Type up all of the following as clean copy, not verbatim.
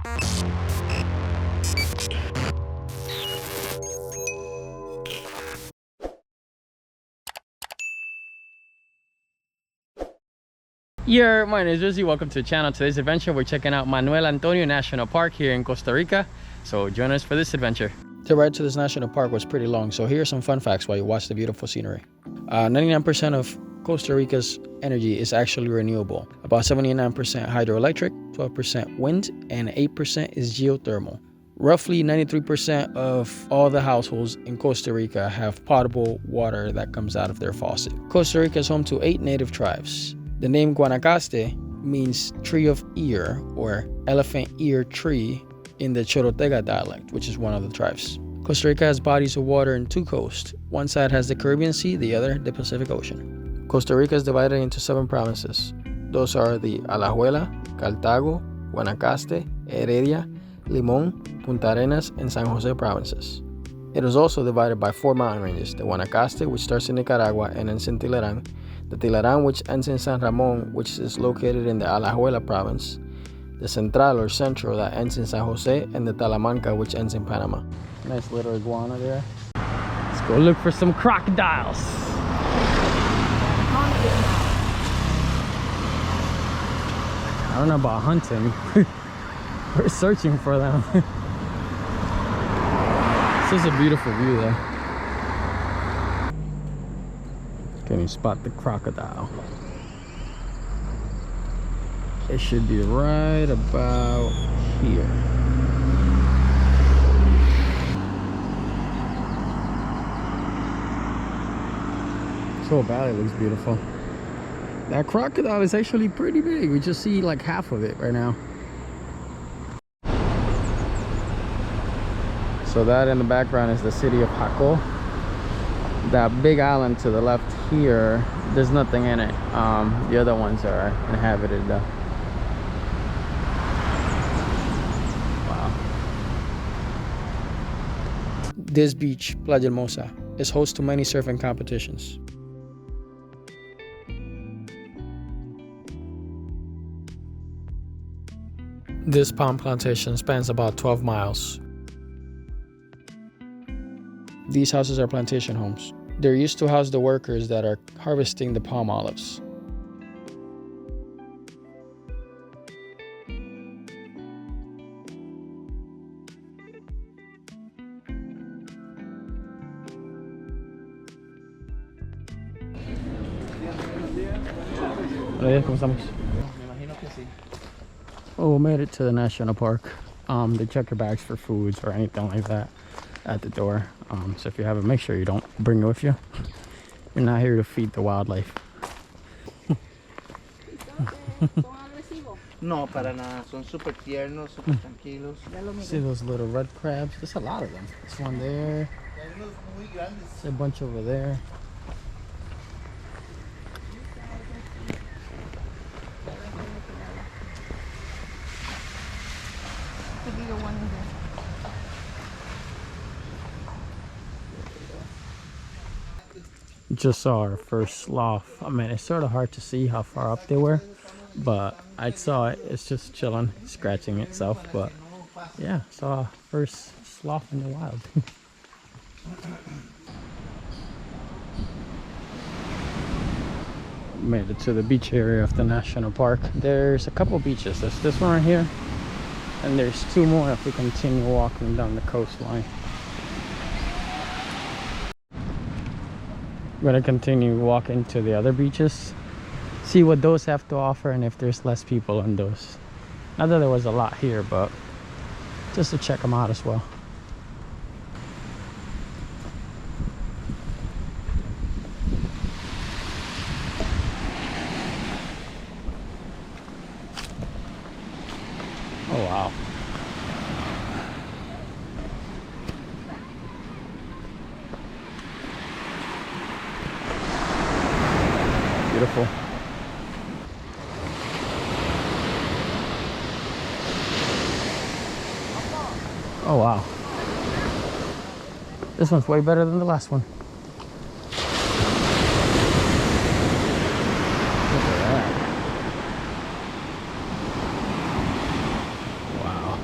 My name is Vizzy. Welcome to the channel. Today's adventure, we're checking out Manuel Antonio National Park here in Costa Rica. So join us for this adventure. The ride to this national park was pretty long, so here are some fun facts while you watch the beautiful scenery. 99% of Costa Rica's energy is actually renewable. About 79% hydroelectric, 12% wind, and 8% is geothermal. Roughly 93% of all the households in Costa Rica have potable water that comes out of their faucet. Costa Rica is home to 8 native tribes. The name Guanacaste means tree of ear or elephant ear tree in the Chorotega dialect, which is one of the tribes. Costa Rica has bodies of water in 2 coasts. One side has the Caribbean Sea, the other the Pacific Ocean. Costa Rica is divided into 7 provinces. Those are the Alajuela, Cartago, Guanacaste, Heredia, Limón, Punta Arenas, and San Jose provinces. It is also divided by 4 mountain ranges, the Guanacaste, which starts in Nicaragua and ends in Tilarán, the Tilarán, which ends in San Ramon, which is located in the Alajuela province, the Central or Central that ends in San Jose, and the Talamanca, which ends in Panama. Nice little iguana there. Let's go look for some crocodiles. I don't know about hunting. We're searching for them. This is a beautiful view though. Can you spot the crocodile? It should be right about here. So Valley looks beautiful. That crocodile is actually pretty big. We just see like half of it right now. So that in the background is the city of Jaco. That big island to the left here, there's nothing in it. The other ones are inhabited though. Wow. This beach, Playa Hermosa, is host to many surfing competitions. This palm plantation spans about 12 miles. These houses are plantation homes. They're used to house the workers that are harvesting the palm olives. Oh, we made it to the national park. They check your bags for foods or anything like that at the door. So if you have it, make sure you don't bring it with you. You're not here to feed the wildlife. No, para nada. Son super tiernos, super tranquilos. See those little red crabs? There's a lot of them. There's one there. There's a bunch over there. Just saw our first sloth. I mean, it's sort of hard to see how far up they were, but I saw it. It's just chilling, scratching itself. But yeah, saw our first sloth in the wild. Made it to the beach area of the national park. There's a couple beaches. There's this one right here, and there's 2 more if we continue walking down the coastline. I'm gonna continue walking to the other beaches, see what those have to offer and if there's less people on those. Not that there was a lot here, but just to check them out as well. Oh wow. Beautiful. Oh wow. This one's way better than the last one. Look at that. Wow.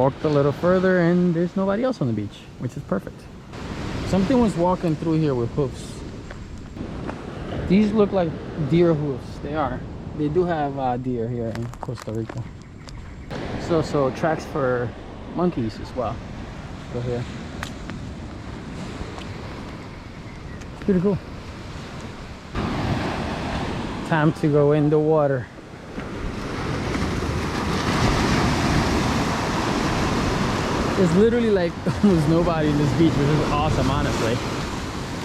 walked a little further and there's nobody else on the beach, which is perfect. Something was walking through here with hoofs. These look like deer hoofs. They are. They do have deer here in Costa Rica. So tracks for monkeys as well. Go here. It's pretty cool. Time to go in the water. There's literally like almost nobody in this beach, which is awesome, honestly.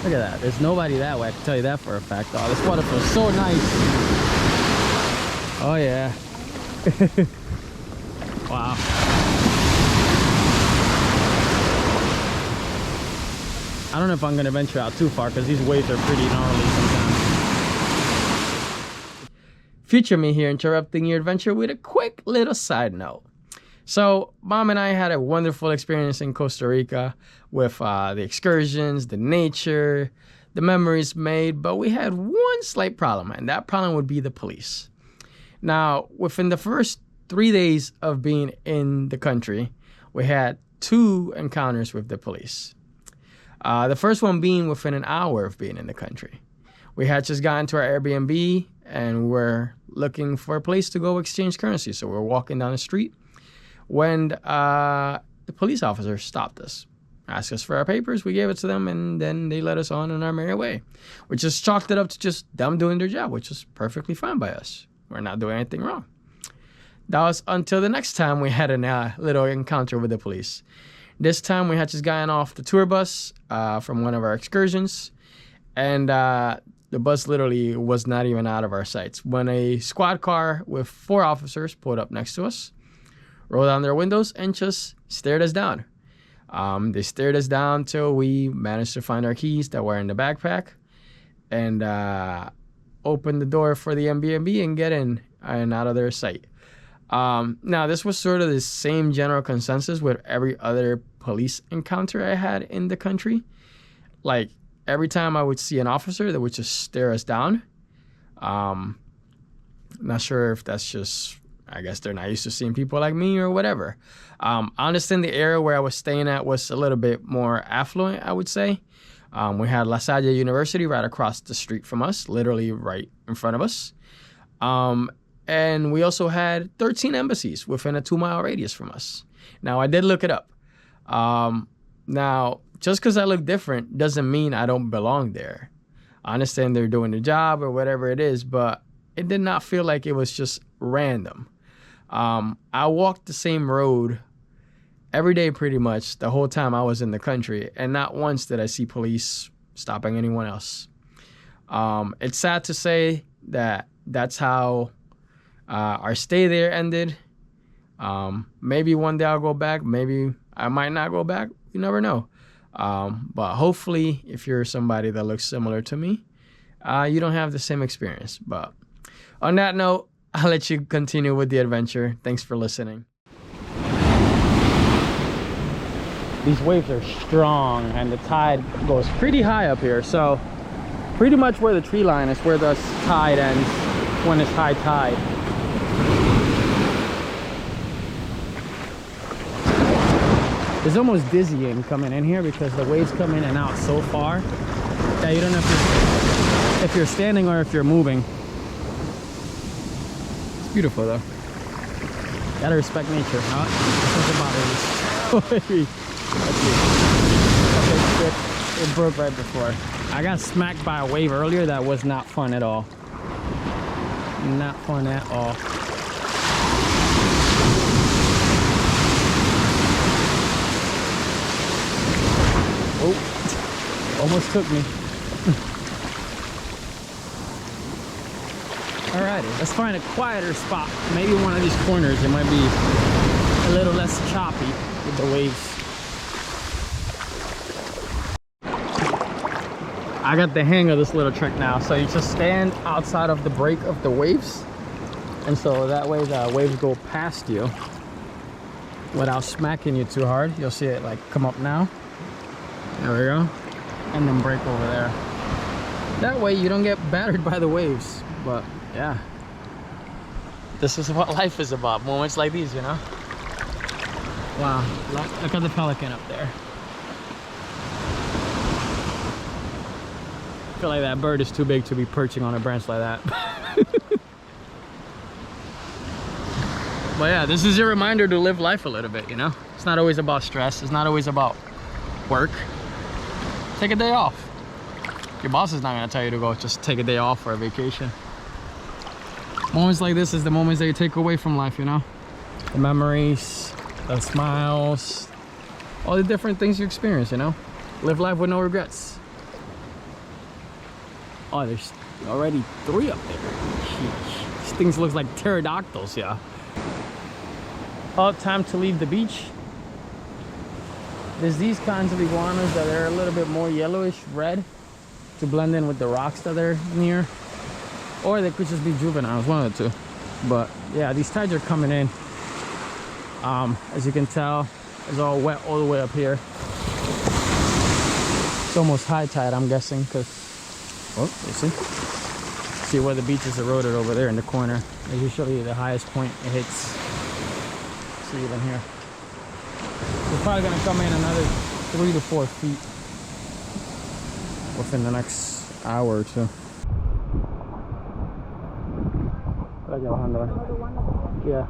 Look at that. There's nobody that way. I can tell you that for a fact. Oh, this water feels so nice. Oh yeah. Wow. I don't know if I'm gonna venture out too far because these waves are pretty gnarly sometimes. Future me here, interrupting your adventure with a quick little side note. So Mom and I had a wonderful experience in Costa Rica with the excursions, the nature, the memories made, but we had one slight problem, and that problem would be the police. Now, within the first 3 days of being in the country, we had 2 encounters with the police. The first one being within an hour of being in the country. We had just gotten to our Airbnb and we're looking for a place to go exchange currency. So we're walking down the street when the police officer stopped us, asked us for our papers. We gave it to them, and then they let us on our merry way. We just chalked it up to just them doing their job, which is perfectly fine by us. We're not doing anything wrong. That was until the next time we had a little encounter with the police. This time we had just gotten off the tour bus from one of our excursions, and the bus literally was not even out of our sights when a squad car with 4 officers pulled up next to us, rolled down their windows, and just stared us down. They stared us down till we managed to find our keys that were in the backpack and open the door for the Airbnb and get in and out of their sight. Now, this was sort of the same general consensus with every other police encounter I had in the country. Like, every time I would see an officer, they would just stare us down. Not sure if that's just, I guess they're not used to seeing people like me or whatever. I understand the area where I was staying at was a little bit more affluent, I would say. We had La Salle University right across the street from us, literally right in front of us. And we also had 13 embassies within a 2-mile radius from us. Now, I did look it up. Now, just because I look different doesn't mean I don't belong there. I understand they're doing their job or whatever it is, but it did not feel like it was just random. I walked the same road every day pretty much the whole time I was in the country, and not once did I see police stopping anyone else. It's sad to say that that's how our stay there ended. Maybe one day I'll go back. Maybe I might not go back. You never know. But hopefully, if you're somebody that looks similar to me, you don't have the same experience. But on that note, I'll let you continue with the adventure. Thanks for listening. These waves are strong and the tide goes pretty high up here. So pretty much where the tree line is where the tide ends when it's high tide. It's almost dizzying coming in here because the waves come in and out so far that you don't know if you're standing or if you're moving. It's beautiful though. Gotta respect nature, huh? Let's see. Okay, it broke right before. I got smacked by a wave earlier that was not fun at all. Not fun at all. Oh, almost took me. Alrighty, let's find a quieter spot. Maybe one of these corners, it might be a little less choppy with the waves. I got the hang of this little trick now. So you just stand outside of the break of the waves, and so that way the waves go past you without smacking you too hard. You'll see it like come up now. There we go. And then break over there. That way you don't get battered by the waves. But yeah, this is what life is about. Moments like these, you know. Wow, look at the pelican up there. I feel like that bird is too big to be perching on a branch like that. But yeah, this is your reminder to live life a little bit, you know? It's not always about stress. It's not always about work. Take a day off. Your boss is not gonna tell you to go just take a day off for a vacation. Moments like this is the moments that you take away from life, you know? The memories, the smiles, all the different things you experience, you know? Live life with no regrets. Oh, there's already 3 up there. Sheesh. These things look like pterodactyls, yeah. Oh, time to leave the beach. There's these kinds of iguanas that are a little bit more yellowish red to blend in with the rocks that are near. Or they could just be juveniles, one of the two. But yeah, these tides are coming in. As you can tell, it's all wet all the way up here. It's almost high tide, I'm guessing, because, oh, you see where the beach is eroded over there in the corner. It's usually the highest point it hits. See even here. It's probably gonna come in another 3 to 4 feet within the next hour or two. Yeah.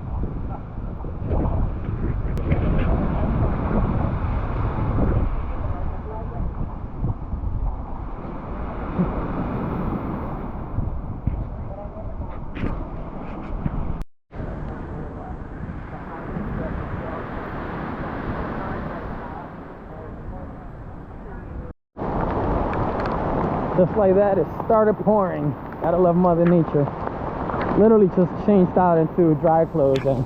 Just like that, it started pouring. Gotta love Mother Nature. Literally just changed out into dry clothes and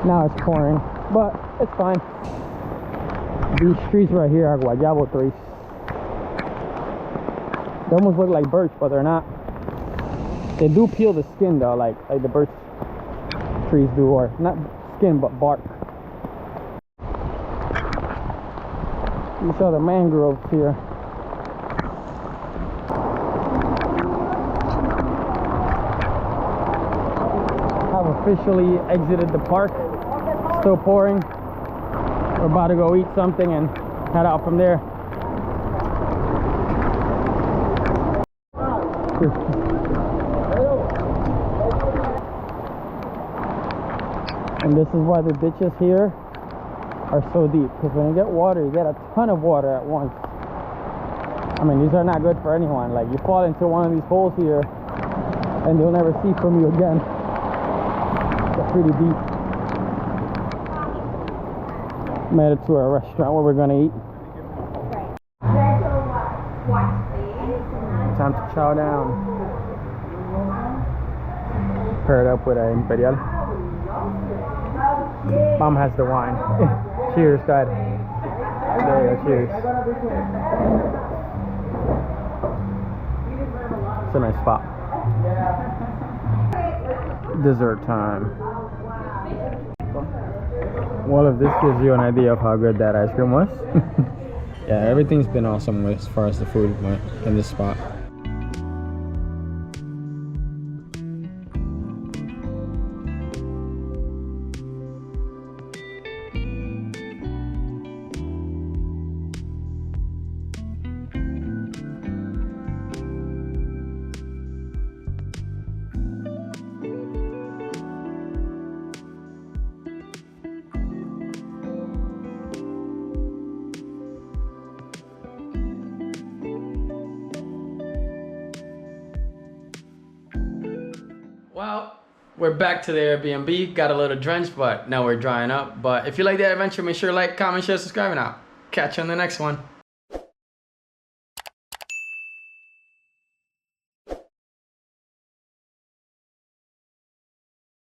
now it's pouring, but it's fine. These trees right here are guayabo trees. They almost look like birch, but they're not. They do peel the skin though, like the birch trees do, or not skin but bark. These are the mangroves here. Officially exited the park. Still pouring. We're about to go eat something and head out from there. And this is why the ditches here are so deep, because when you get water, you get a ton of water at once. I mean, these are not good for anyone. Like, you fall into one of these holes here and they'll never see from you again. Pretty deep. Made it to a restaurant where we're gonna eat. Time to chow down. Paired up with an imperial. Mom has the wine. Cheers, Dad. There you go, cheers. It's a nice spot. Dessert time. Well, if this gives you an idea of how good that ice cream was. Yeah, everything's been awesome as far as the food went in this spot. Well, we're back to the Airbnb. Got a little drenched, but now we're drying up. But if you like that adventure, make sure to like, comment, share, subscribe, and I'll catch you on the next one.